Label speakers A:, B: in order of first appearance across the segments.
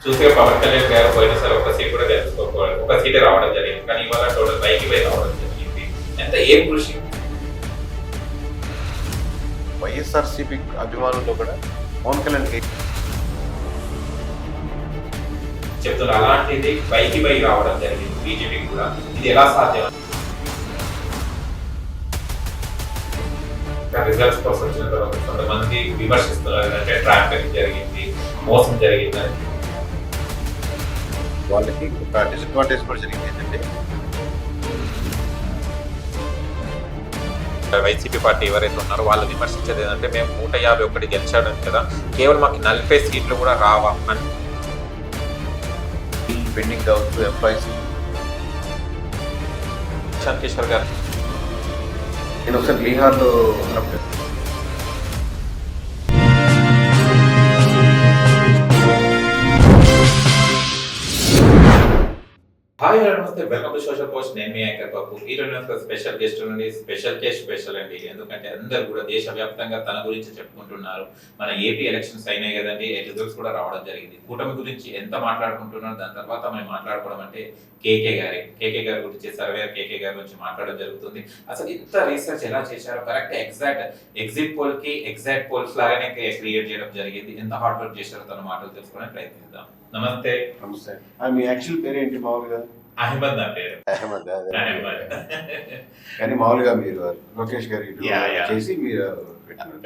A: చూస్తే పవన్ కళ్యాణ్ గారు పోయినసారి ఒక సీట్ కూడా గెలుచుకోకపోవడం, ఒక సీటే రావడం జరిగింది. కానీ ఇవాళ టోటల్ పైకి పై రావడం జరిగింది. ఎంత ఏం కృషి
B: వైఎస్ఆర్సీపీ అభిమానుల్లో కూడా పవన్ కళ్యాణ్
A: చెప్తున్నారు. అలాంటిది పైకి పై రావడం జరిగింది బీజేపీకి కూడా. ఇది ఎలా సాధ్యం? రిజల్ట్స్ కోసం వచ్చిన తర్వాత కొంతమంది విమర్శిస్తున్నారు, అంటే ట్రాఫిక్ జరిగింది, మోసం జరిగిందని.
B: వాళ్ళకి ఒక డిసడ్వాంటేజ్ కూడా జరిగింది ఏంటంటే
A: వైసీపీ పార్టీ ఎవరైతే ఉన్నారో వాళ్ళు విమర్శించేది ఏంటంటే మేము 151 గెలిచాడు కదా, కేవలం మాకు 40 సీట్లు కూడా రావా అని.
B: పెండింగ్ కావచ్చు ఎంప్లాయీస్.
A: ప్రశాంత్ కిషోర్ గారు
B: నేను ఒకసారి బీహార్లో
A: హాయ్ హలో నమస్తే, వెల్కమ్ టు సోషల్ పోస్ట్. నేను మీ యాంకర్ పప్పు. ఈ రోజు స్పెషల్ గెస్ట్ నుండి స్పెషల్ అండి. ఎందుకంటే అందరు కూడా దేశవ్యాప్తంగా తన గురించి చెప్పుకుంటున్నారు. మన ఏపీ ఎలక్షన్స్ అయినాయి కదండి, రిజల్ట్స్ కూడా రావడం జరిగింది. కూటమి గురించి ఎంత మాట్లాడుకుంటున్నారు, దాని తర్వాత మేము మాట్లాడుకోవడం అంటే కేకే గారి గురించి, సర్వేయర్ కేకే గారి గురించి మాట్లాడడం జరుగుతుంది. అసలు ఇంత రీసెర్చ్ ఎలా చేశారో, కరెక్ట్ ఎగ్జిట్ పోల్ కి ఎగ్జాక్ట్ పోల్స్ లాగానే క్రియేట్ చేయడం జరిగింది. ఎంత హార్డ్ వర్క్ చేశారో తన మాటలు తెలుసుకోవడానికి ప్రయత్నిద్దాం. నమస్తే.
B: మీ యాక్చువల్ పేరు ఏంటి మామూలుగా?
A: అహ్మద్ నా పేరు.
B: అహ్మద్. కానీ మామూలుగా మీరు లోకేష్ గారి చేసి మీరు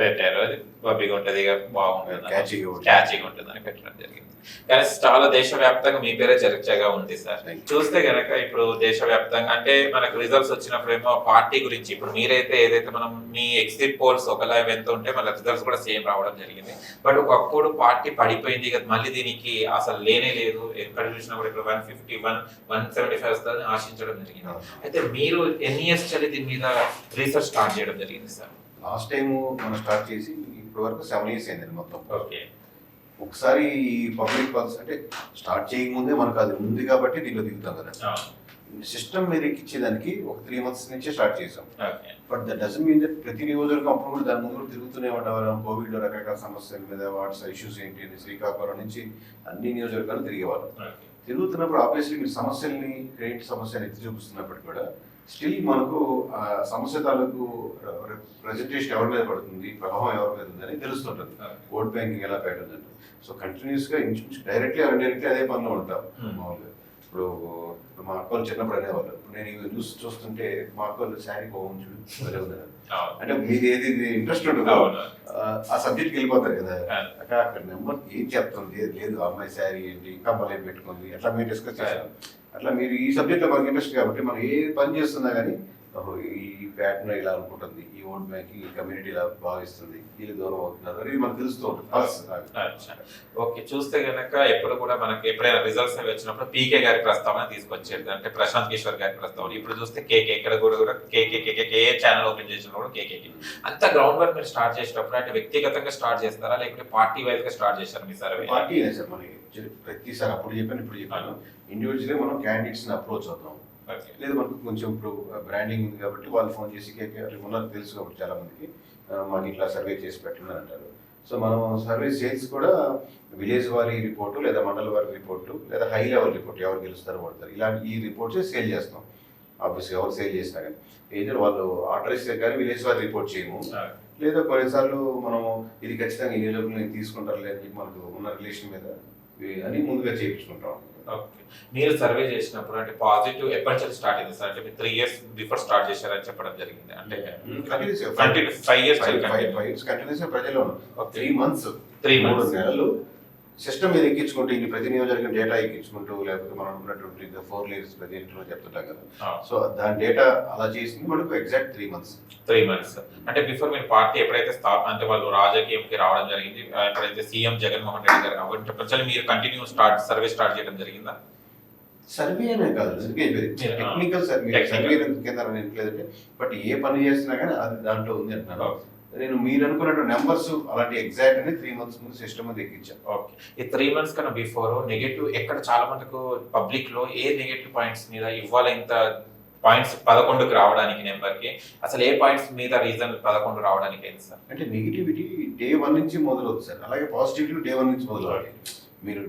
A: పెట్టారు. అది పబ్బిగా ఉంటది, బాగుంటుంది, క్యాచీగా ఉంటుంది అని పెట్టడం జరిగింది. కానీ చాలా దేశవ్యాప్తంగా మీ పేరే చర్చగా ఉంది సార్. చూస్తే గనక ఇప్పుడు దేశవ్యాప్తంగా అంటే మనకు రిజల్ట్స్ వచ్చినప్పుడేమో పార్టీ గురించి, ఇప్పుడు మీరైతే ఏదైతే మనం మీ ఎగ్జిట్ పోల్స్ ఒకలా ఎంత ఉంటే మన రిజల్ట్స్ కూడా సేమ్ రావడం జరిగింది. బట్ ఒకప్పుడు పార్టీ పడిపోయింది కదా, మళ్ళీ దీనికి అసలు లేనే లేదు, ఎక్కడ చూసినా కూడా ఇప్పుడు 151 175 వస్తుందని ఆశించడం జరిగింది. అయితే మీరు ఎన్ని ఇయర్స్ చదివి దీని మీద రీసెర్చ్ స్టార్ట్ చేయడం జరిగింది సార్?
B: లాస్ట్ టైం మనం స్టార్ట్ చేసి ఇప్పటి వరకు 7 years అయింది మొత్తం.
A: ఓకే.
B: ఒకసారి ఈ పబ్లిక్ పల్స్ అంటే స్టార్ట్ చేయకముందే మనకు అది ఉంది కాబట్టి దీనిలో దిగుతాం కదా. సిస్టమ్ మీద ఎక్కించేదానికి ఒక 3 months నుంచే స్టార్ట్ చేసాం. But that doesn't mean that ప్రతి నియోజకవర్గం అప్పుడు కూడా దాని ముందు తిరుగుతూనే ఉండేవాళ్ళం. కోవిడ్లో రకరకాల సమస్యల మీద వాట్స్ ఇష్యూస్ ఏంటి అని శ్రీకాకుళం నుంచి అన్ని నియోజకవర్గాలు తిరిగేవాళ్ళం. తిరుగుతున్నప్పుడు ఆబ్వియస్లీ మీరు సమస్యల్ని క్రెడిట్ సమస్యలు ఎత్తి చూపిస్తున్నప్పటికీ కూడా స్టిల్ మనకు సమస్య తాలూకు ప్రజెంటేషన్ ఎవరి మీద పడుతుంది, ప్రభావం ఎవరి మీద ఉందని తెలుస్తుంటుంది. ఓట్ బ్యాంకింగ్ ఎలా పెట్టదు. సో కంటిన్యూస్గా డైరెక్ట్లీ ఇండైరెక్ట్లీ అదే పనిలో ఉంటాం మామూలుగా. ఇప్పుడు మా అక్కలు చిన్నప్పుడు అనేవాళ్ళు, ఇప్పుడు నేను ఈ న్యూస్ చూస్తుంటే మా అక్కలు శారీ బాగుంది అంటే మీది ఏది ఇంట్రెస్ట్ ఉంటుందో ఆ సబ్జెక్ట్కి వెళ్ళిపోతారు కదా. అక్కడ నెంబర్ ఏం చెప్తుంది లేదు, అమ్మాయి శారీ ఏంటి, కమ్మలు ఏం పెట్టుకుంది, అట్లా మీరు డిస్కస్ చేశారు. అట్లా మీరు ఈ సబ్జెక్ట్లో మనకి ఇంట్రెస్ట్ కాబట్టి మనం ఏ పని చేస్తున్నా కానీ ఈ ప్యాటర్న్ ఇలా అనుకుంటుంది, ఈ ఓట్ బ్యాంకింగ్ ఈ కమ్యూనిటీ ఇలా భావిస్తుంది, వీళ్ళు దూరం అవుతున్నారు అనేది మనకు తెలుస్తూ ఉంటుంది.
A: ఓకే. చూస్తే గనక ఎప్పుడు కూడా మనకి ఎప్పుడైనా రిజల్ట్స్ అవి వచ్చినప్పుడు పీకే గారి ప్రస్తావన తీసుకొచ్చేది, అంటే ప్రశాంత్ కిషోర్ గారి ప్రస్తావన. ఇప్పుడు చూస్తే కేకే, ఇక్కడ కూడా కేకే ఛానల్ ఓపెన్ చేసినప్పుడు కేకేకి. అంత గ్రౌండ్ వర్క్ మీరు స్టార్ట్ చేసేటప్పుడు అంటే వ్యక్తిగతంగా స్టార్ట్ చేస్తారా, లేకపోతే పార్టీ వైజ్ గా స్టార్ట్ చేశారు మీ సర్వే?
B: పార్టీ సార్ మనకి ప్రతిసారి అప్పుడు చెప్పాను ఇప్పుడు చెప్పాను, ఇండివిజువల్గా మనం క్యాండిడేట్స్ని అప్రోచ్ అవుతాం. లేదు మనకు కొంచెం ఇప్పుడు బ్రాండింగ్ ఉంది కాబట్టి వాళ్ళు ఫోన్ చేసి ఉన్నారు తెలుసు కాబట్టి చాలా మందికి మాకు ఇట్లా సర్వే చేసి పెట్టండి అంటారు. సో మనం సర్వే సేల్స్ కూడా విలేజ్ వారి రిపోర్టు లేదా మండల వారి రిపోర్టు లేదా హై లెవెల్ రిపోర్ట్ ఎవరు గెలుస్తారో పడతారు, ఇలాంటి ఈ రిపోర్ట్స్ సేల్ చేస్తాం. ఆబ్వియస్గా ఎవరు సేల్ చేసినా కానీ ఏదో వాళ్ళు ఆర్డర్ ఇస్తే కానీ విలేజ్ వారి రిపోర్ట్ చేయము. లేదా కొన్నిసార్లు మనము ఇది ఖచ్చితంగా ఈ నియోజకవర్గం నేను తీసుకుంటారు లేదని మనకు ఉన్న రిలేషన్ మీద అని ముందుగా చేయించుకుంటాం.
A: మీరు సర్వే చేసినప్పుడు అంటే పాజిటివ్ ఎప్పటి నుంచి స్టార్ట్ అయింది సార్? అంటే 3 years బిఫోర్ స్టార్ట్ చేశారని చెప్పడం జరిగింది. అంటే 5 years
B: కంటిన్యూస్ ప్రజలు 3 months 3 నెలలు సిస్టమ్ మీద ఎక్కించుకుంటూ ఇది ప్రతి నియోజకవర్గం డేటా ఎక్కించుకుంటూ, లేకపోతే మనం ఉన్నటువంటి 4 layers ప్రతి ఇంట్లో చెప్తుంటాం కదా. సో దాని డేటా అలా చేసింది మనకు ఎగ్జాక్ట్ 3 months. అంటే బిఫోర్ మీరు పార్టీ ఎప్పుడైతే అంటే వాళ్ళు రాజకీయంకి రావడం జరిగింది, ఎప్పుడైతే సీఎం జగన్మోహన్ రెడ్డి గారు కాబట్టి ప్రజలు మీరు కంటిన్యూ సర్వే స్టార్ట్ చేయడం జరిగిందా? సర్వే అనే కాదు, టెక్నికల్ సర్వే కింద లేదంటే బట్ ఏ పని చేసినా కానీ అది దాంట్లో ఉంది అంటున్నారు. నేను మీరు అనుకున్నట్టు నెంబర్స్ అలాంటి ఎగ్జాక్ట్ అని 3 months ముందు సిస్టమ్ అది ఎక్కించాను.
A: ఓకే. ఈ 3 months కన్నా బిఫోర్ నెగటివ్ ఎక్కడ చాలా మందికి పబ్లిక్ లో ఏ నెగటివ్ పాయింట్స్ మీద ఇవ్వాలి, ఇంత పాయింట్స్ 11కి రావడానికి నెంబర్కి అసలు ఏ పాయింట్స్ మీద రీజన్ 11 రావడానికి ఏంటి సార్?
B: అంటే నెగిటివిటీ డే 1 నుంచి మొదలవుతుంది సార్, అలాగే పాజిటివిటీ డే 1 నుంచి మొదలవుతుంది. మీరు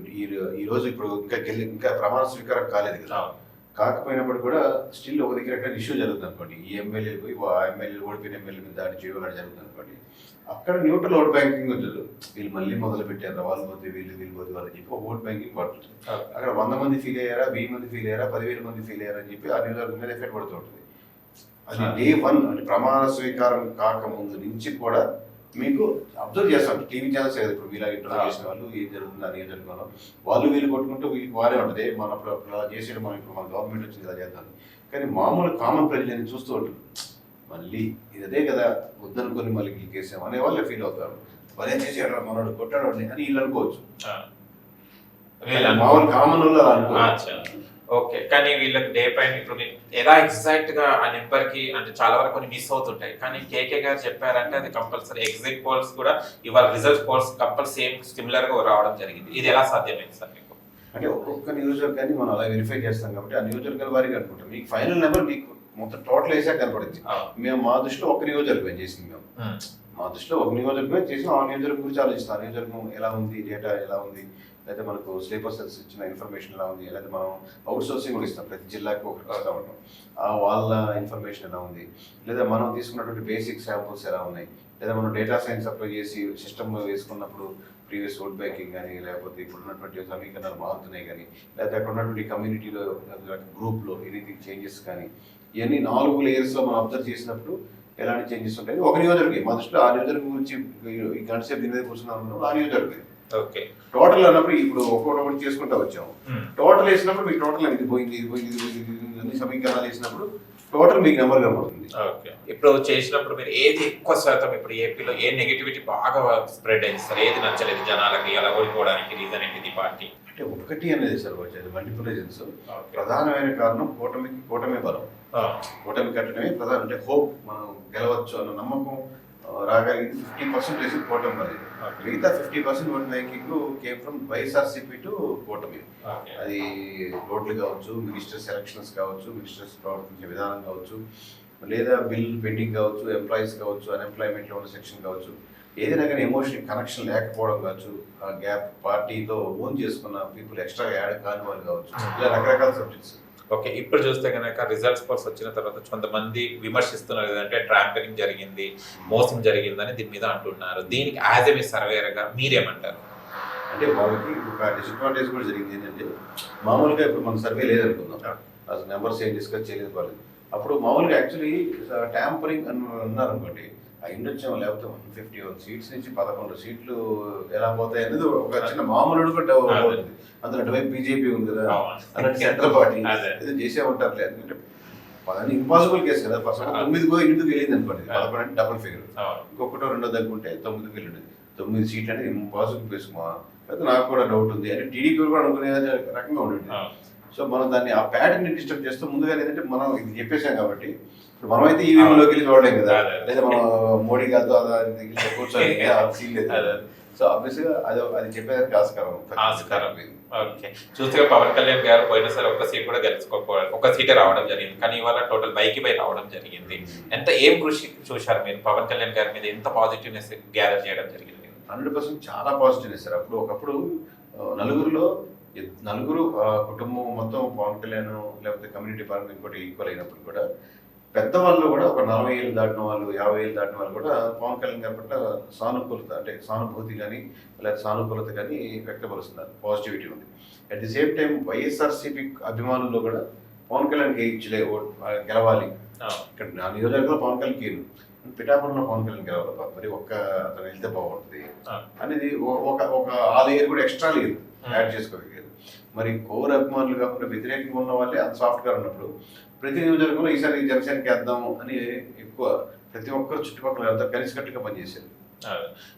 B: ఈ రోజు ఇప్పుడు ఇంకా ప్రమాణ స్వీకారం కాలేదు కదా, కాకపోయినప్పుడు కూడా స్టిల్ ఒక దగ్గర ఎక్కడ ఇష్యూ జరుగుతుంది అనుకోండి, ఈ ఎమ్మెల్యేలు పోయి ఆ ఎమ్మెల్యేలు ఓడిపోయిన ఎమ్మెల్యే మీద దాడి చేయడం కూడా జరుగుతుంది అనుకోండి, అక్కడ న్యూట్రల్ ఓట్ బ్యాంకింగ్ ఉంటుంది. వీళ్ళు మళ్ళీ మొదలు పెట్టారు, వాళ్ళు పోతే వీళ్ళు పోతే వాళ్ళు చెప్పి ఒక ఓట్ బ్యాంకింగ్ పడుతుంది. అక్కడ 100 మంది ఫీల్ అయ్యారా, 1000 మంది ఫీల్ అయ్యారా, 10,000 మంది ఫీల్ అయ్యారా అని చెప్పి ఆ నియోజకవర్గం మీద ఎఫెక్ట్ పడుతూ ఉంటుంది. అది డే 1 అంటే ప్రమాణ స్వీకారం కాకముందు నుంచి కూడా మీకు అబ్జర్వ్ చేస్తాం. టీవీ ఛానల్స్ కదా ఇప్పుడు మీలా ఇంటర్వ్యూ చేసిన వాళ్ళు ఏం జరుగుతుంది ఆ నియోజకవర్గంలో, వాళ్ళు వీళ్ళు కొట్టుకుంటూ వీళ్ళకి వారే ఉంటుంది. మన అప్పుడు అలా చేసేది మనం ఇప్పుడు మన గవర్నమెంట్ వచ్చింది ఇలా చేద్దాం, కానీ మామూలు కామన్ ప్రజలని చూస్తూ ఉంటుంది. మళ్ళీ ఇదే కదా వద్దనుకొని మళ్ళీ గెలికేసాం అనే వాళ్ళు ఫీల్ అవుతారు. భలే చేసాడు మనోడు కొట్టాడు అని వీళ్ళు అనుకోవచ్చు, మామూలు కామన్ వాళ్ళు అలా అనుకోవచ్చు.
A: ఓకే, కానీ వీళ్ళకి డే పైన ఇప్పుడు ఎలా ఎగ్జాక్ట్ గా ఆ నెంబర్ కి అంటే చాలా వరకు కొన్ని మిస్ అవుతుంటాయి, కానీ కేకే గారు చెప్పారంటే అది కంపల్సరీ ఎగ్జిట్ పోల్స్ కూడా ఇవాళ result polls compulsory same similar గా రావడం జరిగింది. ఇది ఎలా సాధ్యమైంది సార్ మీకు?
B: అంటే ఒక్కొక్క నియోజకవర్గాన్ని మనం అలా వెరిఫై చేస్తాం కాబట్టి ఆ నియోజకవర్గాల వారికి అనుకుంటాం. మీకు ఫైనల్ నెంబర్ మీకు మొత్తం టోటల్ వేసాక కనపడింది. మేము మా దృష్టిలో ఒక నియోజకవర్గం చేసింది, మేము మా దృష్టిలో ఒక నియోజకవర్గం చేసి ఆ నియోజకవర్గం గురించి ఆలోచిస్తాం. ఆ నియోజకవర్గం ఎలా ఉంది, డేటా ఎలా ఉంది, లేదా మనకు స్లీపర్ సెల్స్ ఇచ్చిన ఇన్ఫర్మేషన్ ఎలా ఉంది, లేదా మనం అవుట్ సోర్సింగ్ కూడా ఇస్తాం, ప్రతి జిల్లాకి ఒకటి ఇస్తూ ఉంటాం, వాళ్ళ ఇన్ఫర్మేషన్ ఎలా ఉంది, లేదా మనం తీసుకున్నటువంటి బేసిక్ శాంపుల్స్ ఎలా ఉన్నాయి, లేదా మనం డేటా సైన్స్ అప్లై చేసి సిస్టమ్ వేసుకున్నప్పుడు ప్రీవియస్ ఓట్ బ్యాంకింగ్ కానీ, లేకపోతే ఇప్పుడు ఉన్నటువంటి సమీకరణాలు మారుతున్నాయి కానీ, లేదా అక్కడ ఉన్నటువంటి కమ్యూనిటీలో గ్రూప్లో ఎనీథింగ్ చేంజెస్ కానీ, ఇవన్నీ 4 లేయర్స్లో మనం అబ్జర్వ్ చేసినప్పుడు ఎలాంటి చేంజెస్ ఉంటాయి ఒక నియోజకవర్గం. మా దృష్టిలో ఆ నియోజకవర్గం గురించి ఈ గంటసేపు దీని మీద కూర్చున్నాం, ఆ నియోజకవర్గం
A: ఓకే
B: టోటల్ అన్నప్పుడు ఇప్పుడు ఒక్కొక్కటి చేసుకుంటూ వచ్చాము. టోటల్ వేసినప్పుడు మీకు టోటల్ ఇది పోయింది ఇది పోయింది ఇది పోయింది అన్ని సమీకరణాలు వేసినప్పుడు టోటల్ మీకు నెంబర్ కనబడుతుంది.
A: ఓకే, ఇప్పుడు చేసినప్పుడు మీరు ఏది ఎక్కువ శాతం ఇప్పుడు ఏపీలో ఏ నెగిటివిటీ బాగా స్ప్రెడ్ అయింది సార్, ఏది నచ్చలేదు జనాలకి, అలా ఓడిపోవడానికి రీజన్ ఏంటిది పార్టీ?
B: అంటే ఒకటి అనేది సార్ వచ్చేది మల్టిపుల్ రీజన్స్. ప్రధానమైన కారణం కూటమి బలం, కూటమి కట్టడమే ప్రధానం. అంటే హోప్ మనం గెలవచ్చు అన్న నమ్మకం రాగలిగింది 50% కూటమి అది. మిగతా 50% vote banking came from YSRCP to కూటమి. అది రోడ్లు కావచ్చు, మినిస్టర్ సెలక్షన్స్ కావచ్చు, మినిస్టర్స్ ప్రవర్తించే విధానం కావచ్చు, లేదా బిల్ పెండింగ్ కావచ్చు, ఎంప్లాయీస్ కావచ్చు, అన్ఎంప్లాయ్మెంట్లో ఉన్న సెక్షన్ కావచ్చు, ఏదైనా కానీ ఎమోషనల్ కనెక్షన్ లేకపోవడం కావచ్చు, ఆ గ్యాప్ పార్టీతో ఓన్ చేసుకున్న పీపుల్ ఎక్స్ట్రా యాడ్ కాని వాళ్ళు కావచ్చు, ఇలా రకరకాల సబ్జెక్ట్స్.
A: ఓకే, ఇప్పుడు చూస్తే కనుక రిజల్ట్స్ పోల్స్ వచ్చిన తర్వాత కొంతమంది విమర్శిస్తున్నారు ఏదంటే ట్రాంపరింగ్ జరిగింది, మోసం జరిగిందని దీని మీద అంటున్నారు. దీనికి యాజ్ ఏ సర్వేయర్గా మీరేమంటారు?
B: అంటే వాళ్ళకి ఒక డిసడ్వాంటేజ్ కూడా జరిగింది ఏంటంటే, మామూలుగా ఇప్పుడు మన సర్వే లేదనుకుందాం, అసలు నెంబర్స్ ఏం డిస్కస్ చేయలేదు వాళ్ళు, అప్పుడు మామూలుగా యాక్చువల్లీ ట్యాంపరింగ్ అని అన్నారు అనుకోండి, అయ్యుండొచ్చాము, లేకపోతే 151 సీట్స్ నుంచి 11 సీట్లు ఎలా పోతాయి అనేది ఒక చిన్న మామూలు కూడా అవుతుంది. అందులో అటువైపు బీజేపీ ఉంది కదా, అలాంటి సెంట్రల్ పార్టీ ఏదో చేసే ఉంటారు. ఎందుకంటే పదని ఇంపాసిబుల్ కేసు కదా, ఫస్ట్ 9కో 8కో వెళ్ళింది అనుకోండి, 11 అంటే డబుల్ ఫిగర్, ఇంకొకటో రెండో దగ్గుంటే 9కి వెళ్ళింది. 9 సీట్లు అనేది ఇంపాసిబుల్ కేసుమా, అయితే నాకు కూడా డౌట్ ఉంది అంటే టీడీపీ కూడా అనుకునే రకంగా ఉండండి. సో మనం దాన్ని ఆ ప్యాటర్న్ డిస్టర్బ్ చేస్తూ ముందుగా ఏంటంటే మనం ఇది చెప్పేసాం కాబట్టి ఇప్పుడు మనమైతే ఈవీఎంలోకి వెళ్ళి చూడలేం కదా, లేదా మనం మోడీ గారితో కూర్చొని సీన్ లేదు. సో ఆబ్వియస్గా అది చెప్పేదానికి ఆస్కారం.
A: ఓకే, చూస్తే పవన్ కళ్యాణ్ గారు పోయినసారి ఒక్క సీట్ కూడా గెలుచుకోకపోవడం, ఒక్క సీటే రావడం జరిగింది, కానీ ఇవాళ టోటల్ బైకి బై రావడం జరిగింది. ఏం కృషి చూశారు మీరు పవన్ కళ్యాణ్ గారి మీద, ఎంత పాజిటివ్నెస్ గ్యాదర్ చేయడం జరిగింది?
B: 100% చాలా పాజిటివ్నెస్ సార్. ఒకప్పుడు నలుగురు కుటుంబం మొత్తం పవన్ కళ్యాణ్ లేకపోతే కమ్యూనిటీ పరంగా ఇంకోటి ఈక్వల్ అయినప్పుడు కూడా పెద్దవాళ్ళు కూడా ఒక 40 ఏళ్ళు దాటిన వాళ్ళు, 50 ఏళ్ళు దాటిన వాళ్ళు కూడా పవన్ కళ్యాణ్ గారి పట్ల సానుకూలత అంటే సానుభూతి కానీ లేదా సానుకూలత కానీ వ్యక్తపరుస్తున్నారు, పాజిటివిటీ ఉంది. At the same time YSRCP అభిమానుల్లో కూడా పవన్ కళ్యాణ్కి గెలవాలి, ఇక్కడ నా నియోజకవర్గంలో పవన్ కళ్యాణ్ కీను, పిఠాపురంలో పవన్ కళ్యాణ్ గెలవాలి, మరి అతను వెళ్తే బాగుంటుంది అనేది ఒక ఆ లేయర్ కూడా ఎక్స్ట్రా లేయర్ యాడ్ చేసుకోగలిగారు. మరి కోర్ అభిమానులు కాకుండా వ్యతిరేకంగా ఉన్న వాళ్ళే అంత సాఫ్ట్గా ఉన్నప్పుడు ప్రతి నియోజకవర్గంలో ఈసారి జనసేనకి వేద్దాము అని ఎక్కువ ప్రతి ఒక్కరు చుట్టుపక్కల అంతా కలిసికట్టుగా పనిచేశారు.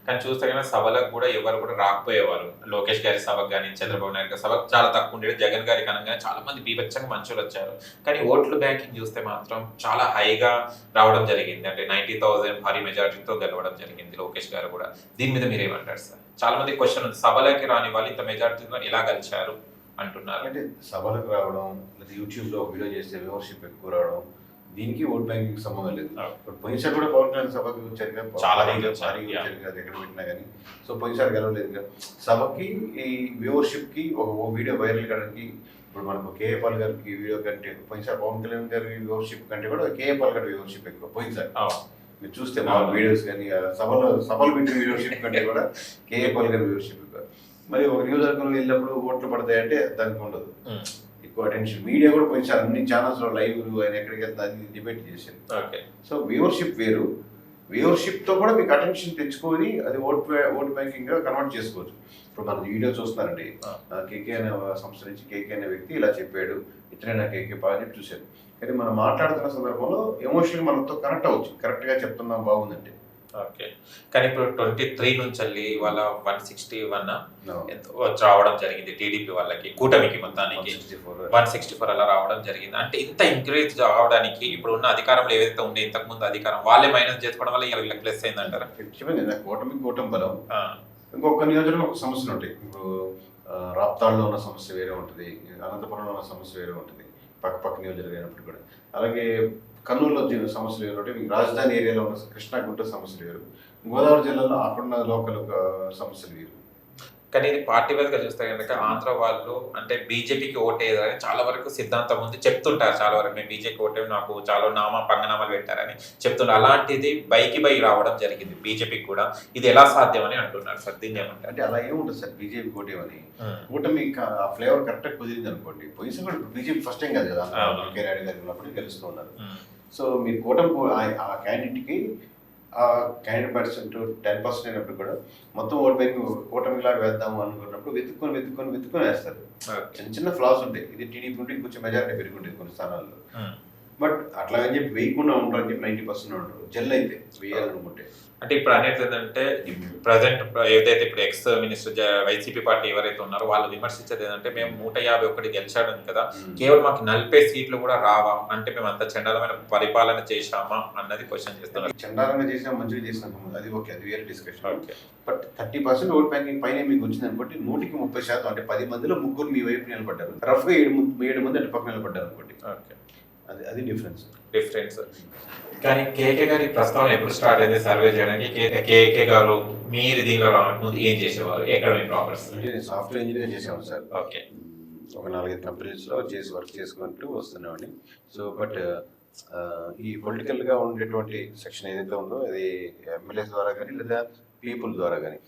A: కానీ చూస్తే కానీ సభలకు కూడా ఎవరు కూడా రాకపోయేవారు. లోకేష్ గారి సభకు కానీ, చంద్రబాబు నాయుడు గారి సభకు చాలా తక్కువ ఉండేది. జగన్ గారికి అనగానే చాలా మంది బీభత్సంగా మంచులు వచ్చారు. కానీ ఓట్లు బ్యాంకింగ్ చూస్తే మాత్రం చాలా హైగా రావడం జరిగింది. అంటే 90,000 భారీ మెజారిటీతో గెలవడం జరిగింది లోకేష్ గారు కూడా. దీని మీద మీరేమంటారు సార్? చాలా మంది క్వశ్చన్ ఉంది, సభలకి రాని వాళ్ళు ఇంత మెజారిటీతో ఎలా గెలిచారు అంటున్నారు.
B: అంటే సభలకు రావడం లేదా యూట్యూబ్లో వీడియో చేస్తే వ్యూవర్షిప్ ఎక్కువ రావడం దీనికి ఓట్ బ్యాంకింగ్ సంబంధం లేదు.
A: Okay.
B: ఇప్పుడు పోయినసారి కూడా పవన్ కళ్యాణ్ సభకి వచ్చారు కదా,
A: చాలా
B: భారీగా
A: మంది వచ్చారు.
B: వచ్చారు కదా, ఎక్కడ పెట్టినా కానీ. సో పోయినసారి గెలవలేదు కదా. సభకి ఈ వ్యూవర్షిప్ కి ఒక వీడియో వైరల్ కావడానికి ఇప్పుడు మనకు కేఏ పాల్ గారికి వీడియో కంటే పోయినసారి పవన్ కళ్యాణ్ గారి వ్యూవర్షిప్ కంటే కూడా కేఏ పాల్ గారి వ్యూవర్షిప్ ఎక్కువ పోయినసారి. మీరు చూస్తే మా వీడియోస్ కానీ సభలు పెట్టిన వ్యూవర్షిప్ కంటే కూడా కేఏ పాల్ గారి వ్యూవర్షిప్ ఎక్కువ. మరి ఒక నియోజకవర్గంలో వెళ్ళినప్పుడు ఓట్లు పడతాయంటే దానికి ఉండదు ఎక్కువ అటెన్షన్. మీడియా కూడా పోయినసారి అన్ని ఛానల్స్ లో లైవ్ ఆయన ఎక్కడికి వెళ్తా అది డిబేట్ చేశారు. సో వ్యూవర్షిప్ వేరు, వ్యూవర్షిప్ తో కూడా మీకు అటెన్షన్ తెచ్చుకొని అది ఓట్ బ్యాంకింగ్ గా కన్వర్ట్ చేసుకోవచ్చు. ఇప్పుడు మన వీడియో చూస్తున్నారండి, కేకే అనే సంస్థ నుంచి కేకే అనే వ్యక్తి ఇలా చెప్పాడు, ఇతనే నా కేకే పా అని చెప్పి చూశారు. కానీ మనం మాట్లాడుతున్న సందర్భంలో ఎమోషనల్ మనతో కనెక్ట్ అవ్వచ్చు, కరెక్ట్ గా చెప్తున్నాం బాగుందంటే.
A: ఓకే, కానీ ఇప్పుడు 23 నుంచి వెళ్ళి వాళ్ళ 161 రావడం జరిగింది టీడీపీ వాళ్ళకి, కూటమికి మొత్తానికి 164 అలా రావడం జరిగింది. అంటే ఇంత ఇంక్రీజ్ రావడానికి ఇప్పుడు ఉన్న అధికారంలో ఏదైతే ఉండే ఇంతకు ముందు అధికారం వాళ్ళే మైనస్ చేసుకోవడం వల్ల ఇలా వీళ్ళకి ప్లస్ అయిందంటారా?
B: కూటమి బలం. ఇంకొక నియోజకవర్గం ఒక సమస్యలు ఉంటాయి. ఇప్పుడు రాప్తాడులో ఉన్న సమస్య వేరే ఉంటుంది, అనంతపురంలో ఉన్న సమస్య వేరే ఉంటుంది, పక్క నియోజకవర్గం అయినప్పుడు కూడా. అలాగే కర్నూలులో సమస్యలు వేరు ఉంటాయి, రాజధాని ఏరియాలో ఉన్న కృష్ణా గుంటూరు సమస్యలు వేరు, గోదావరి జిల్లాలో అక్కడున్న లోకల్ సమస్యలు వేరు.
A: కానీ ఇది పార్టీ వైజ్గా చూస్తే కనుక ఆంధ్ర వాళ్ళు అంటే బీజేపీకి ఓటేయాలని చాలా వరకు సిద్ధాంతం ఉంది, చెప్తుంటారు చాలా వరకు మేము బీజేపీ ఓటే నాకు చాలా పంగనామాలు పెట్టారని చెప్తున్నారు. అలాంటిది బై రావడం జరిగింది బీజేపీకి కూడా. ఇది ఎలా సాధ్యమని అంటున్నారు సార్, దీన్ని ఏమంటారు?
B: అంటే అలా ఏముంటుంది సార్, బీజేపీ ఓటేమని కూటమి ఆ ఫ్లేవర్ కరెక్ట్గా కుదిరింది అనుకోండి. పోయిన కూడా బీజేపీ ఫస్ట్ టైం కాదు కదా, కేరాడి గారు ఉన్నప్పుడు గెలుస్తూ ఉన్నారు. సో మీరు కూటమి ఆ క్యాండిడేట్కి ఆ క్యాండిడేట్ పర్సెంట్ 10% అయినప్పుడు కూడా మొత్తం ఓట్ బ్యాంక్ కూటమిలాగా వేద్దాము అనుకున్నప్పుడు వెతుక్కొని వేస్తారు. చిన్న ఫ్లాస్ ఉంటాయి. ఇది టీడీపీ ఉంటే కొంచెం మెజారిటీ పెరుగుంటుంది కొన్ని స్థానాల్లో. బట్ అట్లాగని చెప్పి వేయకుండా ఉంటారని చెప్పి 90% ఉంటారు. జల్ అయితే వేయాలనుకుంటే.
A: అంటే ఇప్పుడు అనేది ఏంటంటే ప్రజెంట్ ఏదైతే ఇప్పుడు ఎక్స్ మినిస్టర్ వైసీపీ పార్టీ ఎవరైతే ఉన్నారో వాళ్ళు విమర్శించేది ఏంటంటే మేము 151 గెలిచాడు కదా, కేవలం మాకు 40 సీట్లు కూడా రావా, అంటే మేము అంత చండాలమైన పరిపాలన చేశామా అన్నది క్వశ్చన్ చేస్తున్నారు.
B: చండాలంగా చేసినా మంచిగా చేసినాం అది ఓకే, అది వేరే డిస్కషన్. బట్ 30% ఓట్ బ్యాంకింగ్ పైన మీకు వచ్చింది అనుకోండి, 100% అంటే 10 మందిలో 3 మీ వైపు నిలబడ్డారు, రఫ్గా 7 మంది అటు పక్క నిలబడ్డారు అనుకోండి. అది డిఫరెన్స్.
A: కానీ కేకే గారి ప్రస్తావన ఎప్పుడు స్టార్ట్ అయింది సర్వే చేయడానికి? కేకే గారు మీరు దీనిలో రావడానికి ఏం చేసేవారు, ఎక్కడ మీ ప్రాపర్స్?
B: సాఫ్ట్వేర్ ఇంజనీర్ చేసేవాడు సార్.
A: ఓకే,
B: ఒక 4-5 కంపెనీస్లో వర్క్ చేసుకుంటూ వస్తున్నామని. సో బట్ ఈ పొలిటికల్గా ఉండేటువంటి సెక్షన్ ఏదైతే ఉందో అది ఎమ్మెల్యేస్ ద్వారా కానీ లేదా పీపుల్ ద్వారా కానీ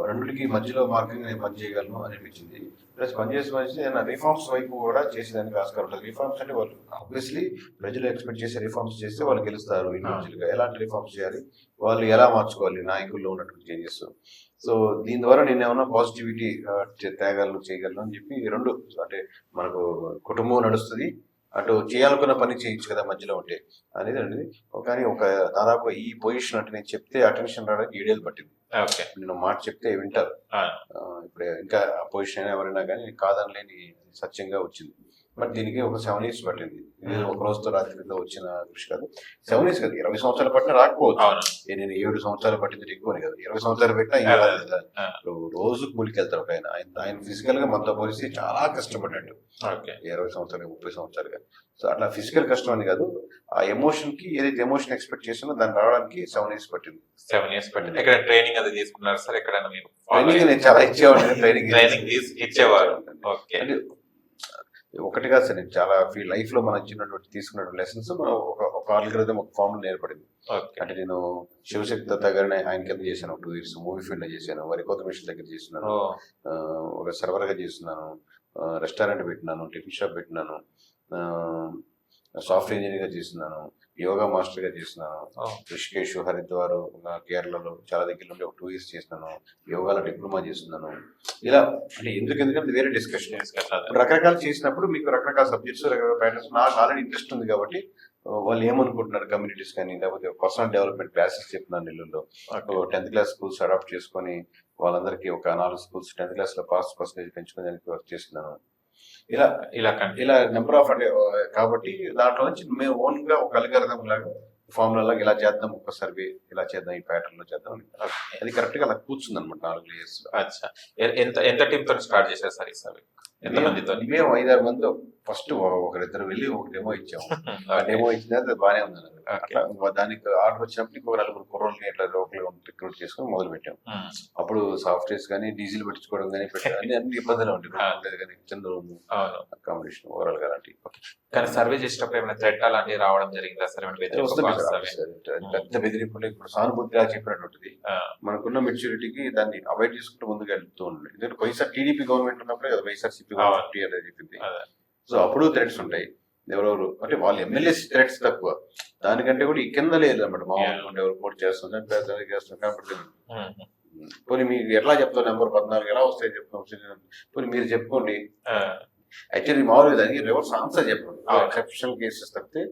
B: రెండింటికి మధ్యలో మార్గంగా నేను పని చేయగలను అనిపించింది. ప్లస్ పనిచేసి నేను రిఫార్మ్స్ వైపు కూడా చేసేదానికి ఆస్కారం ఉంటుంది. రిఫార్మ్స్ అంటే వాళ్ళు ఆబ్వియస్లీ ప్రజలు ఎక్స్పెక్ట్ చేసే రిఫార్మ్స్ చేస్తే వాళ్ళు గెలుస్తారు. ఇండివిజువల్గా ఎలాంటి రిఫార్మ్స్ చేయాలి, వాళ్ళు ఎలా మార్చుకోవాలి నాయకుల్లో ఉన్నటువంటి చేంజెస్. సో దీని ద్వారా నేను ఏమన్నా పాజిటివిటీ చేయగలను అని చెప్పి రెండు, అంటే మనకు కుటుంబం నడుస్తుంది, అటు చేయాలనుకున్న పని చేయొచ్చు కదా మధ్యలో ఉంటే అనేది అనేది. కానీ దాదాపు ఈ పొజిషన్ అంటే నేను చెప్తే అటెన్షన్ రావడానికి 7 ఏళ్ళు పట్టింది. నేను మాట చెప్తే వింటారు. ఇప్పుడు ఇంకా పొజిషన్ అయినా ఎవరైనా కానీ కాదనలేని సత్యంగా వచ్చింది. బట్ దీనికి ఒక 7 years పట్టింది. ఇది ఒక రోజుతో రాత్రితో వచ్చిన కృషి కాదు. 7 years కాదు, 20 సంవత్సరాలు పట్టినా రాకపోవచ్చు. నేను 7 సంవత్సరాలు పట్టింది ఎక్కువ కాదు, 20 సంవత్సరాలు పెట్టినా రోజుకు ములికి వెళ్తారు ఆయన ఫిజికల్ గా మనతో పోలిస్తే చాలా కష్టపడ్డాడు. 20 సంవత్సరాలు 30 సంవత్సరాలుగా. సో అట్లా ఫిజికల్ కష్టం అని కాదు, ఆ ఎమోషన్ కి ఏదైతే ఎమోషన్ ఎక్స్పెక్ట్ చేసినా దాన్ని రావడానికి 7 years పట్టింది.
A: 7 years పట్టింది. ఎక్కడ ట్రైనింగ్ అది తీసుకున్నారు సార్? ఎక్కడైనా మీరు
B: ట్రైనింగ్ నేను చాలా ఇచ్చేవాడిని.
A: ట్రైనింగ్ ఇచ్చేవారు.
B: అంటే ఒకటి కాదు సార్, నేను చాలా లైఫ్ లో మనం తీసుకున్నటువంటి లెసన్స్ మనం ఒక ఆల్గరిథం ఒక ఫామ్ లో నేర్పడింది. అంటే నేను శివశక్తి దత్తా గారిని ఆయన కింద చేశాను 2 years, మూవీ ఫీల్డ్ లో చేశాను, వరి కొత్త మిషన్ దగ్గర చేస్తున్నాను, ఒక సర్వర్ గా చేస్తున్నాను, రెస్టారెంట్ పెట్టినాను, టిఫిన్ షాప్ పెట్టినాను, సాఫ్ట్వేర్ ఇంజనీర్ గా చేస్తున్నాను, యోగా మాస్టర్ గా చేస్తున్నాను, రిషికేష్, హరిద్వార్, కేరళలో చాలా దగ్గర నుండి ఒక 2 years చేస్తున్నాను, యోగాలో డిప్లొమా చేస్తున్నాను. ఇలా అంటే ఎందుకంటే వేరే డిస్కషన్ రకరకాలు చేసినప్పుడు మీకు రకరకాల సబ్జెక్ట్స్, రకరకాల ప్యాటర్న్స్. నాకు ఆల్రెడీ ఇంట్రెస్ట్ ఉంది కాబట్టి వాళ్ళు ఏమనుకుంటున్నారు కమ్యూనిటీస్ కానీ లేకపోతే పర్సనల్ డెవలప్మెంట్ క్లాసెస్ చెప్తున్నాను నెల్లూరులో. 10th class స్కూల్స్ అడాప్ట్ చేసుకొని వాళ్ళందరికీ ఒక 4 schools 10th class లో పాస్ పర్సెంటేజ్ పెంచుకోవడానికి వర్క్ చేస్తున్నాను. ఇలా నెంబర్ ఆఫ్ అంటే కాబట్టి దాంట్లో నుంచి మేము ఓన్ గా ఒక అల్గారిథం లాగా ఫార్ములా లాగా ఇలా చేద్దాం, ఒక సర్వే ఇలా చేద్దాం, ఈ ప్యాటర్న్ లో చేద్దాం, అది కరెక్ట్ గా అలా కూర్చుంది అనమాట 4 years.
A: ఎంత టీమ్ తో స్టార్ట్ చేశారు సార్ ఈ సర్వే? ఎంతమందితో?
B: మేము 5-6 మంది ఫస్ట్ ఒకరిద్దరు వెళ్ళి ఒక డెమో ఇచ్చాము. ఆ డెమో ఇచ్చిన తర్వాత బాగానే ఉంది అట్లా దానికి ఆర్డర్ వచ్చినప్పుడు ఇంకో 4 కుర్రోళ్ళని ఇట్లా లోకల్ రిక్రూట్ చేసుకొని మొదలు పెట్టాం. అప్పుడు సాఫ్ట్వేర్స్ కానీ డీజిల్ పెట్టించుకోవడం కానీ అన్ని ఇబ్బందులు ఉంటాయి కానీ చిన్న రూమ్ అకామిడేషన్ ఓవరాల్ గా అలాంటి.
A: కానీ సర్వే చేసేటప్పుడు ఏమైనా థ్రెట్ అలాంటివి రావడం జరిగిందా సార్?
B: పెద్ద బెదిరింపులు ఇప్పుడు సానుభూతిగా చెప్పినటువంటిది మనకున్న మెచ్యూరిటీకి దాన్ని అవాయిడ్ చేసుకుంటూ ముందుకు వెళ్తూ ఉండే. ఎందుకంటే వైఎస్ఆర్ టీడీపీ గవర్నమెంట్ ఉన్నప్పుడే కదా వైఎస్ఆర్సీపీ గవర్నమెంట్ అనేది చెప్పింది. సో అప్పుడు థ్రెట్స్ ఉంటాయి. ఎవరెవరు అంటే వాళ్ళు ఎమ్మెల్యేస్ థ్రెట్స్ తక్కువ, దానికంటే కూడా ఈ కింద లేదు అనమాట. మామూలుగా ఎవరు పోటీ చేస్తాం కనపడుతుంది. పోనీ మీకు ఎట్లా చెప్తాం నెంబర్ 14 ఎలా వస్తాయి చెప్తాం, పోనీ మీరు చెప్పుకోండి. యాక్చువల్లీ మామూలుగా దానికి రివర్స్ ఆన్సర్ చెప్పండి. ఎక్సెప్షనల్ కేసెస్ తప్పితే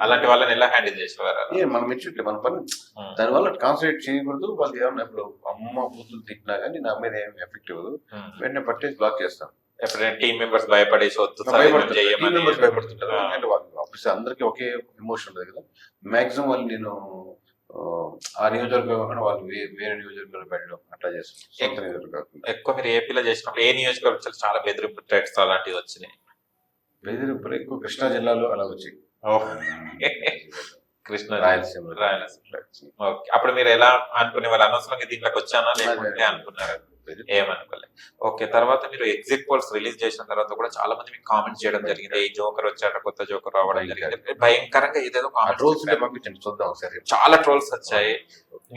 A: అలాంటి వాళ్ళని ఎలా హ్యాండిల్ చేసేవారు?
B: మనం మెచ్యూరిటీ మన పని దానివల్ల కాన్సన్ట్రేట్ చేయకూడదు. వాళ్ళు ఏమన్నా ఇప్పుడు అమ్మ బూతులు తిట్టినా కానీ నా మీద ఏమి ఎఫెక్ట్ ఇవ్వదు, వెంటనే పట్టేసి బ్లాక్ చేస్తాం.
A: ఎప్పుడైనా టీం మెంబర్స్ భయపడేసి
B: భయపడుతుంటారు. అంటే వాళ్ళు అందరికీ ఒకే ఎమోషన్ ఉంటుంది కదా. మాక్సిమం వాళ్ళు నేను ఆ నియోజకవర్గం వాళ్ళు వేరే నియోజకవర్గంలో పెట్టడం అట్లా చేస్తాం.
A: ఎక్కువ మీరు ఏపీలో చేసినప్పుడు ఏ నియోజకవర్గం చాలా బెదిరింపు థ్రెట్స్ అలాంటివి వచ్చినాయి?
B: బెదిరింపులు ఎక్కువ కృష్ణా జిల్లాలో అలా వచ్చాయి.
A: కృష్ణా, రాయలసీమ. ఓకే, అప్పుడు మీరు ఎలా అనుకునే వాళ్ళు? అనవసరంగా దీంట్లోకి వచ్చానా లేకుంటే అనుకున్నారు? ఏమనుకోలేదు. ఓకే, తర్వాత మీరు ఎగ్జిట్ పోల్స్ రిలీజ్ చేసిన తర్వాత కూడా చాలా మంది మీకు కామెంట్ చేయడం జరిగింది. ఈ జోకర్ వచ్చాక కొత్త జోకర్ రావడం జరిగింది, భయంకరంగా ఏదేదో చాలా ట్రోల్స్ వచ్చాయి.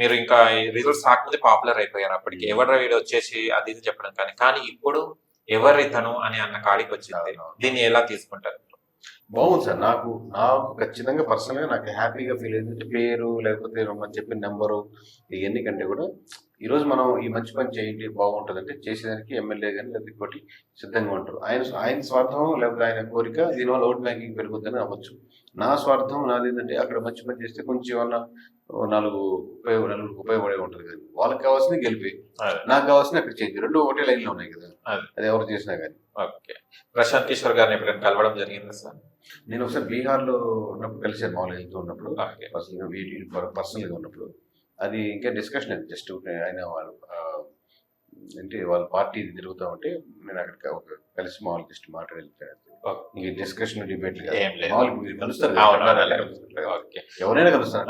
A: మీరు ఇంకా రిజల్ట్స్ రాకముందే పాపులర్ అయిపోయారు. అప్పటికి ఎవరు వీడియో వచ్చేసి అది ఇది చెప్పడం కానీ ఇప్పుడు ఎవరు ఇతను అని అన్న కాడికి వచ్చింది. దీన్ని ఎలా తీసుకుంటారు?
B: బాగుంది సార్. నాకు ఖచ్చితంగా పర్సనల్ గా నాకు హ్యాపీగా ఫీల్ అయింది. పేరు లేకపోతే మనం చెప్పిన నెంబరు ఇవన్నీ కంటే కూడా ఈరోజు మనం ఈ మంచి పని చేయండి బాగుంటుంది అంటే చేసేదానికి ఎమ్మెల్యే కానీ లేదా ఇంకోటి సిద్ధంగా ఉంటారు. ఆయన స్వార్థం లేకపోతే ఆయన కోరిక దీనివల్ల ఓట్ బ్యాంకింగ్ పెరుగుతుందని అవ్వచ్చు. నా స్వార్థం నాది ఏంటంటే అక్కడ మంచి పని చేస్తే కొంచెం ఏమన్నా నలుగురికి ఉపయోగపడే ఉంటుంది కదా. వాళ్ళకి కావాల్సింది గెలిపి, నాకు కావాల్సింది అక్కడ చేంజ్, రెండు ఒకటే లైన్ లో ఉన్నాయి కదా. అది ఎవరు చేసినా కానీ.
A: ఓకే, ప్రశాంత్ కిషోర్ గారిని ఎప్పుడైనా కలవడం జరిగింది సార్?
B: నేను ఒకసారి బీహార్ లో ఉన్నప్పుడు కలిసాను, మామూలుగా వెళ్తూ ఉన్నప్పుడు, పర్సనల్ గా ఉన్నప్పుడు. అది ఇంకా డిస్కషన్ అది జస్ట్ ఆయన వాళ్ళు అంటే వాళ్ళ పార్టీ తిరుగుతూ ఉంటే నేను అక్కడ కలిసి మామూలు జస్ట్ మాట్లాడేది. ఈ డిస్కషన్ డిబేట్ ఎవరైనా కలుస్తారు.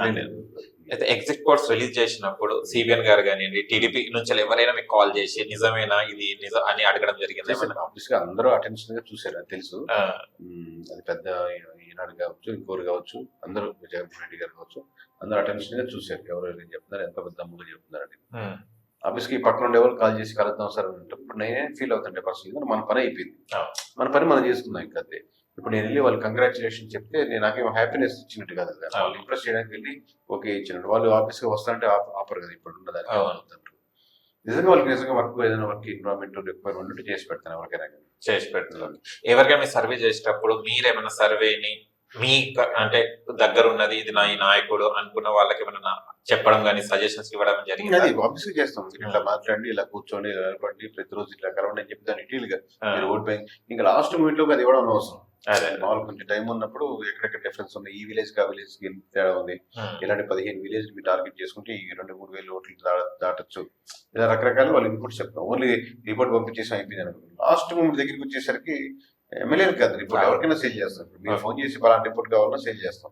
A: అయితే ఎగ్జిట్ పోల్స్ రిలీజ్ చేసినప్పుడు సిబిఎన్ గారు కానివ్వండి, టీడీపీ నుంచి ఎవరైనా మీకు కాల్ చేసి నిజమేనా ఇది నిజం అని అడగడం జరిగింది?
B: అందరూ అటెన్షన్ గా చూసారు, అది తెలుసు. అది పెద్ద ఈనాడు కావచ్చు, ఇంకోరు కావచ్చు, అందరూ జగన్మోహన్ రెడ్డి గారు కావచ్చు, అందరూ అటెన్షన్ గా చూసారు. ఎవరు చెప్తున్నారు, ఎంత పెద్ద అమ్ముగా చెప్తున్నారు అని. ఆఫీస్కి పక్కన ఉండే వాళ్ళు కాల్ చేసి కలుద్దాం సార్ అంటే ఇప్పుడు నేనే ఫీల్ అవుతుంటే పర్సనల్ మన పని అయిపోయింది, మన పని మనం చేసుకుందాం. ఇంకా అంతే. ఇప్పుడు నేను వెళ్ళి వాళ్ళు కంగ్రాచులేషన్ చెప్తే నాకేమో హ్యాపీనెస్ ఇచ్చినట్టు కాదు కదా. వాళ్ళు ఇంప్రెస్ చేయడానికి వెళ్ళి ఓకే ఇచ్చినట్టు. వాళ్ళు ఆఫీస్కి వస్తారంటే ఆపరు కదా ఇప్పుడు ఉన్నదాన్ని. నిజంగా వాళ్ళకి నిజంగా వర్క్ ఏదైనా వర్క్ ఎన్విరాన్మెంట్ రిక్వైర్మెంట్ ఉంటే చేసి పెడతాను, ఎవరికైనా
A: చేసి పెడుతున్నాను. ఎవరికైనా మీరు సర్వే చేసేటప్పుడు మీరేమైనా సర్వేని మీ అంటే దగ్గర ఉన్నది ఇది నా ఈ నాయకుడు అనుకున్న వాళ్ళకి ఏమైనా చెప్పడం కానీ సజెషన్స్ ఇవ్వడం జరిగింది?
B: అది ఆబ్వియస్గా చేస్తాం. ఇట్లా మాట్లాడి ఇలా కూర్చొని నిలబడి ప్రతిరోజు ఇట్లా కలవండి అని చెప్తాను డీటెయిల్ గా. మీరు ఓట్ బ్యాంక్ ఇంకా లాస్ట్ మూమెంట్ లో అది ఇవ్వడం అవసరం. మామూలు కొంచెం టైం ఉన్నప్పుడు ఎక్కడెక్కడ డిఫరెన్స్ ఉంది, ఈ విలేజ్ కి ఆ విలేజ్ కి తేడా ఉంది, ఇలాంటి 15 విలేజ్ మీరు టార్గెట్ చేసుకుంటే ఈ 2-3 వేల ఓట్లు దాటచ్చు, ఇలా రకరకాల వాళ్ళు ఇన్పుట్స్ చెప్తాం. ఓన్లీ రిపోర్ట్ పంపించేసి అయిపోయింది అనుకో. లాస్ట్ మూమెంట్ దగ్గరికి వచ్చేసరికి ఎమ్మెల్యే కాదు రిపోర్ట్ ఎవరికైనా సేల్ చేస్తాం. మీరు ఫోన్ చేసి అలాంటి రిపోర్ట్ కావాలన్నా సేల్ చేస్తాం.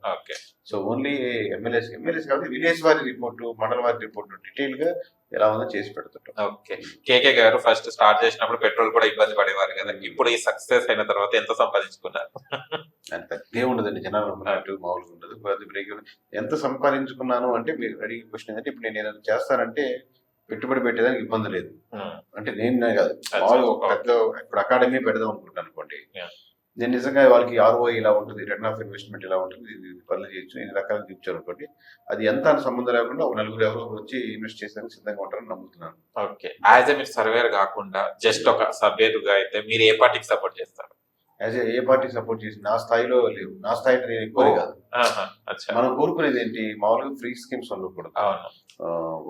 B: సో ఓన్లీ ఎమ్మెల్యేస్ కాబట్టి విలేజ్ వారి రిపోర్టు, మండల వారి రిపోర్టు డీటెయిల్ గా ఎలా ఉందో చేసి పెడుతుంటాం.
A: ఓకే, కేకే గారు ఫస్ట్ స్టార్ట్ చేసినప్పుడు పెట్రోల్ కూడా ఇబ్బంది పడేవారు కదా, ఇప్పుడు ఈ సక్సెస్ అయిన తర్వాత ఎంత సంపాదించుకున్నారు?
B: అని పెద్ద ఉండదండి, జనాలు నమ్మినట్టు మామూలుగా ఉండదు. ఎంత సంపాదించుకున్నాను అంటే మీరు అడిగే క్వశ్చన్ ఏంటంటే ఇప్పుడు నేను ఏదైనా చేస్తానంటే పెట్టుబడి పెట్టేదానికి ఇబ్బంది లేదు. అంటే నేను కాదు మామూలుగా ఒక పెద్ద ఇప్పుడు అకాడమీ పెడదాం అనుకుంటాను అనుకోండి. నేను నిజంగా వాళ్ళకి ROI ఇలా ఉంటుంది, రిటర్న్ ఆఫ్ ఇన్వెస్ట్మెంట్ ఇలా ఉంటుంది, ఇది పనులు చేయొచ్చు, ఇన్ని రకాలు చూపించారు అనుకోండి. అది ఎంత సంబంధం లేకుండా ఒక నలుగురు ఎవరో వచ్చి ఇన్వెస్ట్ చేసేందుకు సిద్ధంగా ఉంటారని నమ్ముతున్నాను.
A: ఓకే, యాజ్ ఏ మీరు సర్వేర్ కాకుండా జస్ట్ ఒక సభ్యులుగా అయితే మీరు ఏ పార్టీకి సపోర్ట్ చేస్తారు?
B: యాజ్ ఏ పార్టీకి సపోర్ట్ చేసి నా స్థాయిలో లేవు. నా స్థాయిలో నేను ఎక్కువ కాదు. మనం కోరుకునేది ఏంటి, మామూలుగా ఫ్రీ స్కీమ్స్ ఉండకూడదు.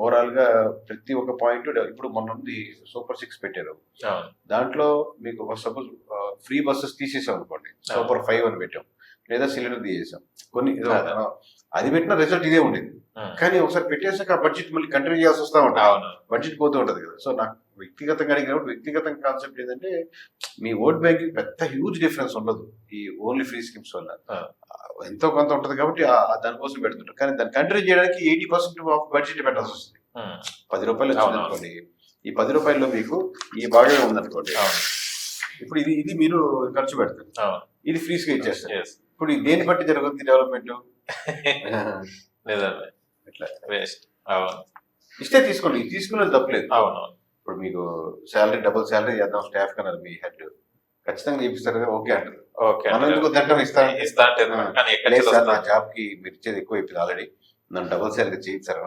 B: ఓవరాల్ గా ప్రతి ఒక్క పాయింట్ ఇప్పుడు మొన్న సూపర్ 6 పెట్టారు. దాంట్లో మీకు సపోజ్ ఫ్రీ బస్సెస్ తీసేసాం అనుకోండి, సూపర్ 5 అని పెట్టాం, లేదా సిలిండర్ తీసేసాం. కొన్ని అది పెట్టిన రిజల్ట్ ఇదే ఉండేది. కానీ ఒకసారి పెట్టేసాక ఆ బడ్జెట్ మళ్ళీ కంటిన్యూ చేయాల్సి వస్తా ఉంటుంది, బడ్జెట్ పోతూ ఉంటది కదా. సో నాకు వ్యక్తిగతంగా అడిగినప్పుడు వ్యక్తిగతం కాన్సెప్ట్ ఏంటంటే మీ ఓట్ బ్యాంకింగ్ పెద్ద హ్యూజ్ డిఫరెన్స్ ఉండదు ఈ ఓన్లీ ఫ్రీ స్కీమ్స్ వల్ల. ఎంతో కొంత ఉంటుంది కాబట్టి దానికోసం పెడుతుంటారు. కానీ దాన్ని కంటిన్యూ చేయడానికి 80% ఆఫ్ బడ్జెట్ పెట్టాల్సి వస్తుంది. 10 రూపాయలు వచ్చింది అనుకోండి, ఈ 10 రూపాయల్లో మీకు ఈ భాగమే ఉందనుకోండి, ఇప్పుడు ఇది మీరు ఖర్చు పెడతారు, ఇది ఫ్రీగా ఇచ్చేస్తారు. ఇప్పుడు దేన్ని బట్టి జరుగుతుంది డెవలప్మెంట్? ఇట్లా ఇస్తే తీసుకోండి, తీసుకునేది తప్పలేదు. ఇప్పుడు మీకు శాలరీ డబుల్ శాలరీ చేద్దాం స్టాఫ్ కన్నారు, మీ హెడ్ ఖచ్చితంగా చేపిస్తారు కదా, ఓకే అంటారు. మనం ఎందుకు దండం నా జాబ్ కి మీరు ఇచ్చేది ఎక్కువ అయిపోయింది ఆల్రెడీ, నన్ను డబుల్ శాలరీ చేయించారు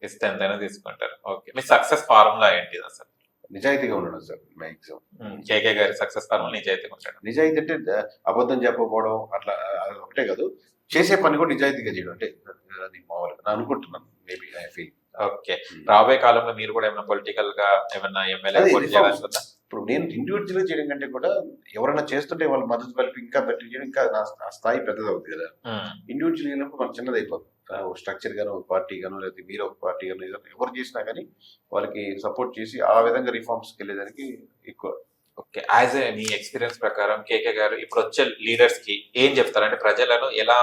A: ఇస్తే ఎంతైనా తీసుకుంటారు. ఓకే, మీ సక్సెస్ ఫార్ములా ఏంటిది అసలు?
B: నిజాయితీగా ఉండడం సార్ మ్యాక్సిమం.
A: కేకే గారి సక్సెస్ ఫార్ములా నిజాయితీగా ఉంటాడు.
B: నిజాయితీ అంటే అబద్ధం చెప్పకపోవడం అట్లా ఒకటే కాదు, చేసే పని కూడా నిజాయితీగా చేయడం. అంటే అది మామూలుగా నేను అనుకుంటున్నాను, మేబీ ఐ ఫీల్.
A: ఓకే, రాబోయే కాలంలో మీరు కూడా ఏమైనా పొలిటికల్ గా ఏమైనా ఎమ్మెల్యే
B: ఇప్పుడు నేను ఇండివిజువల్ చేయడం కంటే కూడా ఎవరైనా చేస్తుంటే వాళ్ళ మద్దతు కలిపి ఇంకా బెటర్ చేయడం, ఇంకా నా స్థాయి పెద్దది అవుతుంది కదా. ఇండివిజువల్ అయినప్పుడు మనం చిన్నది అయిపోతుంది. స్ట్రక్చర్ గాను ఒక పార్టీ గాను లేకపోతే మీరు ఒక పార్టీ గాను ఎవరు చేసినా కానీ వాళ్ళకి సపోర్ట్ చేసి ఆ విధంగా రిఫార్మ్స్కి వెళ్ళేదానికి ఎక్కువ.
A: Okay, as a me experience ప్రకారం కేకే గారు ఇప్పుడు వచ్చే లీడర్స్ కి ఏం చెప్తారు? అంటే ప్రజలను ఎలా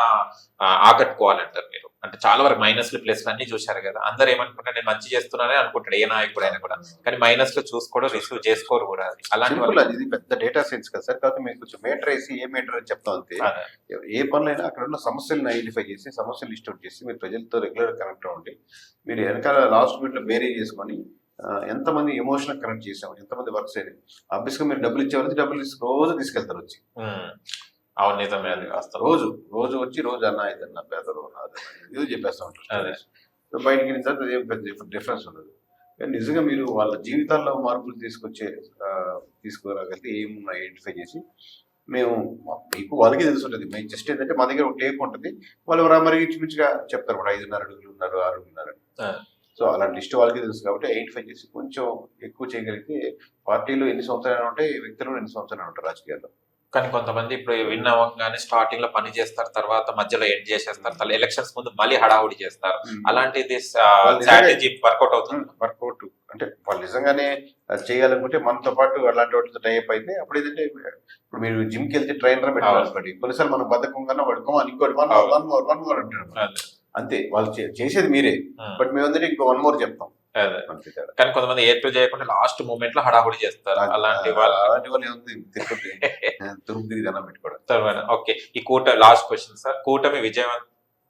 A: ఆకట్టుకోవాలంటారు మీరు? అంటే చాలా వరకు మైనస్లు ప్లస్లు అన్ని చూశారు కదా, అందరు ఏమనుకుంటారు నేను మంచి చేస్తున్నానే అనుకుంటాడు ఏ నాయకుడైనా కూడా, కానీ మైనస్ లో చూసుకోవడం రిసీవ్ చేసుకోరు కూడా. అలాంటి
B: ఇది పెద్ద డేటా సైన్స్ కదా సార్, కాబట్టి మీకు కొంచెం మీటర్ వేసి ఏ మీటర్ అని చెప్తాం అంతే. ఏ పనులైనా అక్కడ ఉన్న సమస్యలను ఐడెంటిఫై చేసి సమస్యలు లిస్ట్ అవుట్ చేసి మీరు ప్రజలతో రెగ్యులర్ కనెక్ట్ అవ్వండి. మీరు వెనకాల లాస్ట్ మినిట్ లో బేరీ చేసుకొని ఎంతమంది ఎమోషనల్ కనెక్ట్ చేసాం, ఎంతమంది వర్క్స్ అయినాయి, ఆబ్వియస్ గా మీరు డబ్బులు ఇచ్చేవాళ్ళకి డబ్బులు రోజు తీసుకెళ్తారు వచ్చి.
A: అవును, నిజమే. అది
B: రోజు వచ్చి రోజు అన్న ఇదన్నా పేదలు ఇది చెప్పేస్తా ఉంటారు. సో బయటికి వెళ్ళిన తర్వాత ఏం పెద్ద డిఫరెన్స్ ఉండదు. కానీ నిజంగా మీరు వాళ్ళ జీవితాల్లో మార్పులు తీసుకురాగలిగితే ఏమున్నా ఐడెంటిఫై చేసి మేము మీకు వాళ్ళకి తెలుసు ఉంటుంది. మేము జస్ట్ ఏంటంటే మా దగ్గర ఒక టేప్ ఉంటుంది, వాళ్ళు మరి ఇంచుమించుగా చెప్తారు కూడా 5.5 అడుగులు ఉన్నారు 6 అడుగులు ఉన్నారు. సో అలాంటి లిస్ట్ వాళ్ళకి తెలుసు కాబట్టి ఐడెంటిఫై చేసి కొంచెం ఎక్కువ చేయగలిగితే పార్టీలో ఎన్ని సంవత్సరాలు ఉంటాయి, వ్యక్తులు ఎన్ని సంవత్సరాలు ఉంటారు రాజకీయాల్లో.
A: కానీ కొంతమంది ఇప్పుడు విన్ అవ్వగానే స్టార్టింగ్ లో పని చేస్తారు, తర్వాత మధ్యలో ఎండ్ చేసేస్తారు, ఎలక్షన్స్ ముందు మళ్ళీ హడావుడి చేస్తారు. అలాంటిది స్ట్రాటజీ వర్కౌట్ అవుతుంది?
B: వర్కౌట్ అంటే వాళ్ళు నిజంగానే చేయాలనుకుంటే మనతో పాటు అలాంటి వాటితో టైప్ అయితే అప్పుడు ఏంటంటే ఇప్పుడు మీరు జిమ్ కి వెళ్తే ట్రైనర్ పెట్టాలనుకోండి, కొన్నిసార్లు మనం బద్దకంగా పడుకోమని ఇంకోటి 1 more అంటారు. అంతే, వాళ్ళు చేసేది మీరే, బట్ మేము అందరికీ ఇంకో 1 more చెప్తాం.
A: కానీ కొంతమంది ఏర్పాటు చేయకుండా లాస్ట్ మూమెంట్ లో హడావుడి చేస్తారు. అలాంటి వాళ్ళు
B: తిరుపతి దండం పెట్టుకోవడం.
A: ఓకే, ఈ లాస్ట్ క్వశ్చన్ సార్, కూటమి విజయం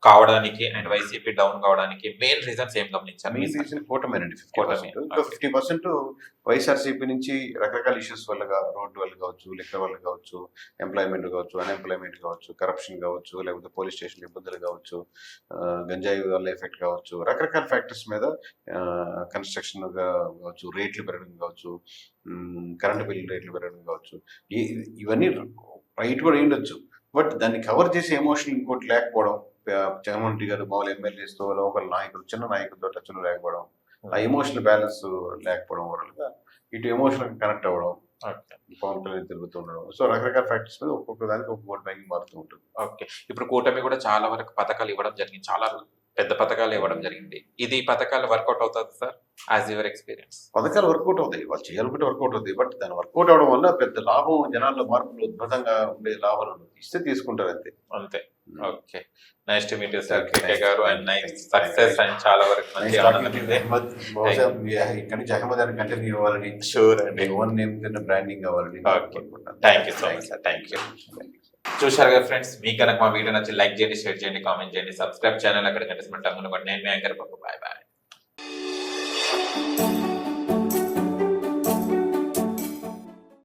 A: కావడానికి అండ్ వైసీపీ డౌన్ కావడానికి మెయిన్ రీజన్స్ ఏం గమనించారు?
B: Main reason కూటమేనండి. 50% వైఎస్ఆర్సీపీ నుంచి రకరకాల ఇష్యూస్ వల్ల, రోడ్డు వల్ల కావచ్చు, లిక్కర్ వల్ల కావచ్చు, ఎంప్లాయ్మెంట్ కావచ్చు, అన్ఎంప్లాయ్మెంట్ కావచ్చు, కరప్షన్ కావచ్చు, లేకపోతే పోలీస్ స్టేషన్ ఇబ్బందులు కావచ్చు, గంజాయి వల్ల ఎఫెక్ట్ కావచ్చు, రకరకాల ఫ్యాక్టర్స్ మీద కన్స్ట్రక్షన్ కావచ్చు, రేట్లు పెరగడం కావచ్చు, కరెంటు బిల్లు రేట్లు పెరగడం కావచ్చు, ఇవన్నీ రైట్ కూడా ఉండొచ్చు. బట్ దాన్ని కవర్ చేసే ఎమోషన్ ఇంకోటి లేకపోవడం, జగన్మోహన్ రెడ్డి గారు మామూలు ఎమ్మెల్యేస్తో లోకల్ నాయకులు చిన్న నాయకులతో టచ్లు లేకపోవడం, ఆ ఎమోషనల్ బ్యాలెన్స్ లేకపోవడం వల్ల ఇటు ఎమోషనల్ కనెక్ట్ అవ్వడం, పవన్ కళ్యాణ్ తిరుగుతూ ఉండడం. సో రకరకాల ఫ్యాక్టర్స్ మీద ఒక్కొక్క దానికి ఒక ఓట్ బ్యాంకింగ్ మారుతూ ఉంటుంది.
A: ఓకే, ఇప్పుడు కూటమి కూడా చాలా వరకు పథకాలు ఇవ్వడం జరిగింది, చాలా పెద్ద పథకాలు ఇవ్వడం జరిగింది. ఇది పథకాలు వర్కౌట్ అవుతుంది సార్ యాజ్ యువర్ ఎక్స్పీరియన్స్?
B: పథకాలు వర్కౌట్ అవుతాయి, వాళ్ళు చేయాలనుకుంటే వర్కౌట్ అవుతాయి. బట్ దాన్ని వర్కౌట్ అవడం వల్ల పెద్ద లాభం, జనాల్లో మార్పులు అద్భుతంగా ఉండే లాభాలు ఇస్తే తీసుకుంటారు అంతే.
A: Okay, nice to meet you sir KK గారు, అండ్ నైస్ సక్సెస్ అండ్ చాలా వరకు మంచి ఆనందం ఉంది.
B: ఇక్కడ నుంచి అహ్మద్ అని కంటిన్యూ అవ్వాలని,
A: షూర్ అండి,
B: ఓన్ నేమ్ కింద బ్రాండింగ్ అవ్వాలని.
A: Thank you so much sir, thank you. చూశారు కదా ఫ్రెండ్స్, మీకు కనుక మా వీడియో నచ్చి లైక్ చేయండి, షేర్ చేయండి, కామెంట్ చేయండి, సబ్స్క్రైబ్ ఛానల్ అక్కడ కనిపిస్తున్న టంగును కూడా. నేను మీ యాంకర్ బాబు, బాయ్ బాయ్.